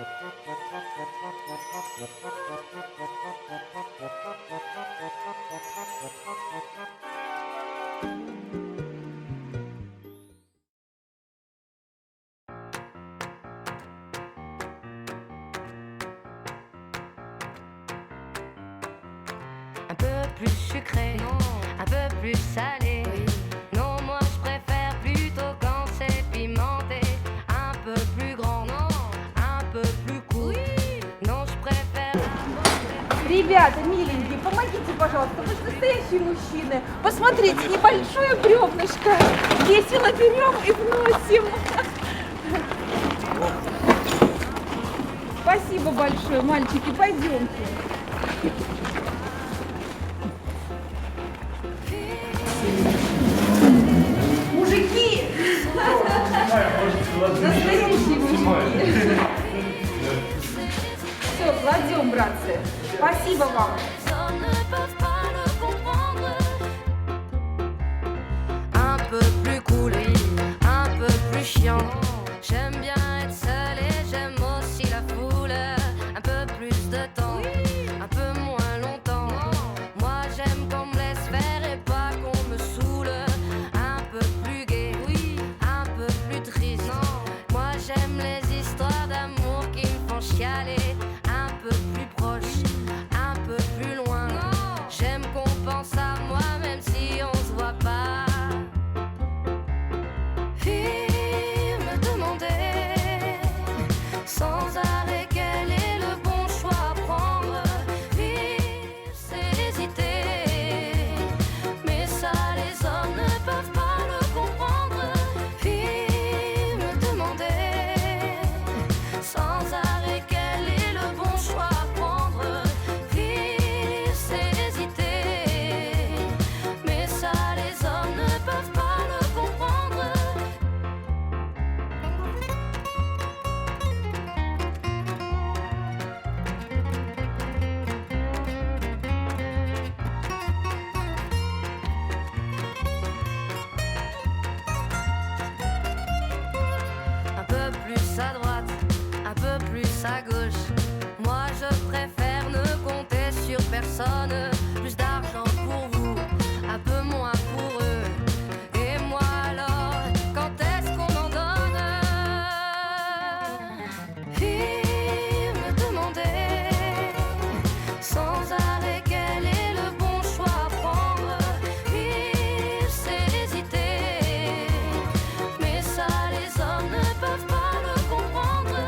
Un peu plus sucré, un peu plus salé. Non, moi je préfère plutôt quand c'est pimenté. Un peu plus grand, un peu plus cool. Non, je préfère. Ребята, миленькие, помогите, пожалуйста, вы же настоящие мужчины. Посмотрите, небольшое бревнышко. Весело берем и вносим. Спасибо большое, мальчики, пойдемте. Мужики! Настоящие мужики. Все, кладем, братцы. Спасибо вам. Un peu plus cool, un peu plus chiant. J'aime bien être seul et j'aime aussi la foule. Un peu plus de temps, un peu moins longtemps. Moi j'aime qu'on me laisse faire et pas qu'on me saoule. Un peu plus gai, un peu plus triste. Moi j'aime les histoires d'amour qui me font chialer. Un peu plus proche, un peu plus loin. J'aime qu'on pense à moi même si on se voit pas. Il me demandait sans arrêt quel est le bon choix à prendre. Il s'est hésité, mais ça les hommes ne peuvent pas le comprendre. Il me demandait sans arrêt quel est le bon choix à prendre. Il s'est hésité, mais ça les hommes ne peuvent pas le comprendre. Un peu plus à droite, un peu plus à gauche. Moi je préfère ne compter sur personne. Plus d'argent pour vous, un peu moins pour eux. Et moi alors, quand est-ce qu'on en donne? Il me demandait sans arrêt quel est le bon choix à prendre. Il s'est hésité, mais ça les hommes ne peuvent pas le comprendre.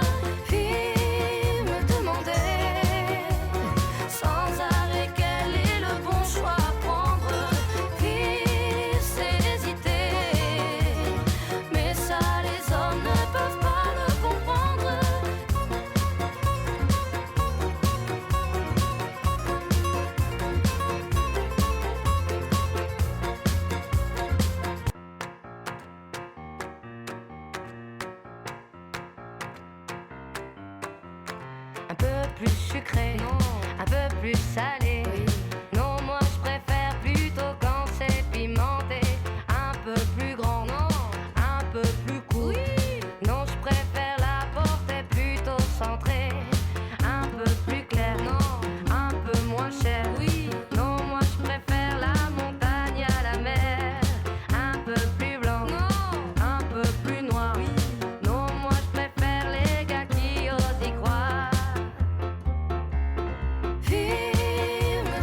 Il me demandait sans arrêt quel est le bon choix à prendre. Il s'est hésité, mais ça les hommes ne peuvent pas le comprendre. Un peu plus sucré, un peu plus salé. Non, moi je préfère plutôt quand c'est pimenté. Un peu plus grand, un peu plus cool. Non, je préfère la portée plutôt centrée. Un peu plus clair, un peu moins cher. Non, moi je préfère la montagne à la mer. Un peu plus blanc, un peu plus noir. Non, moi je préfère les gars qui osent y croire. Il me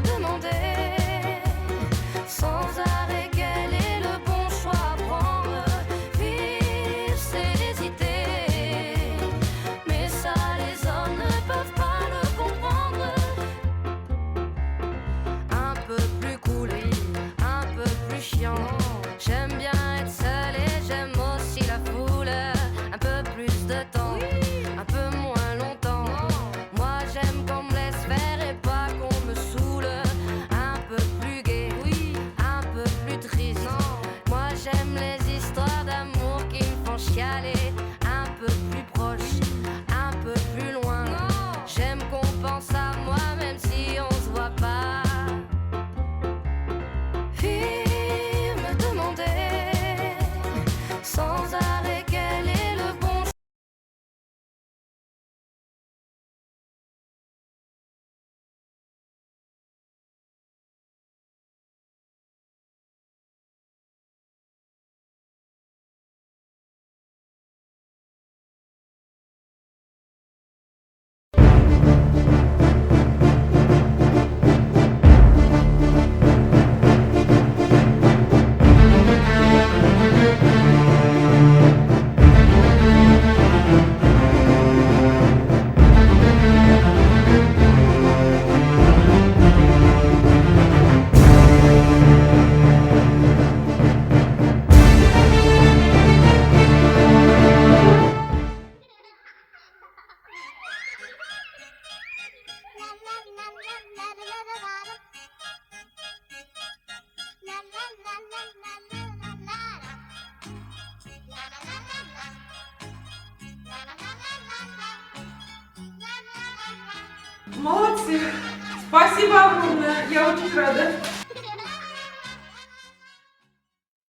Молодцы. Спасибо огромное. Я очень рада.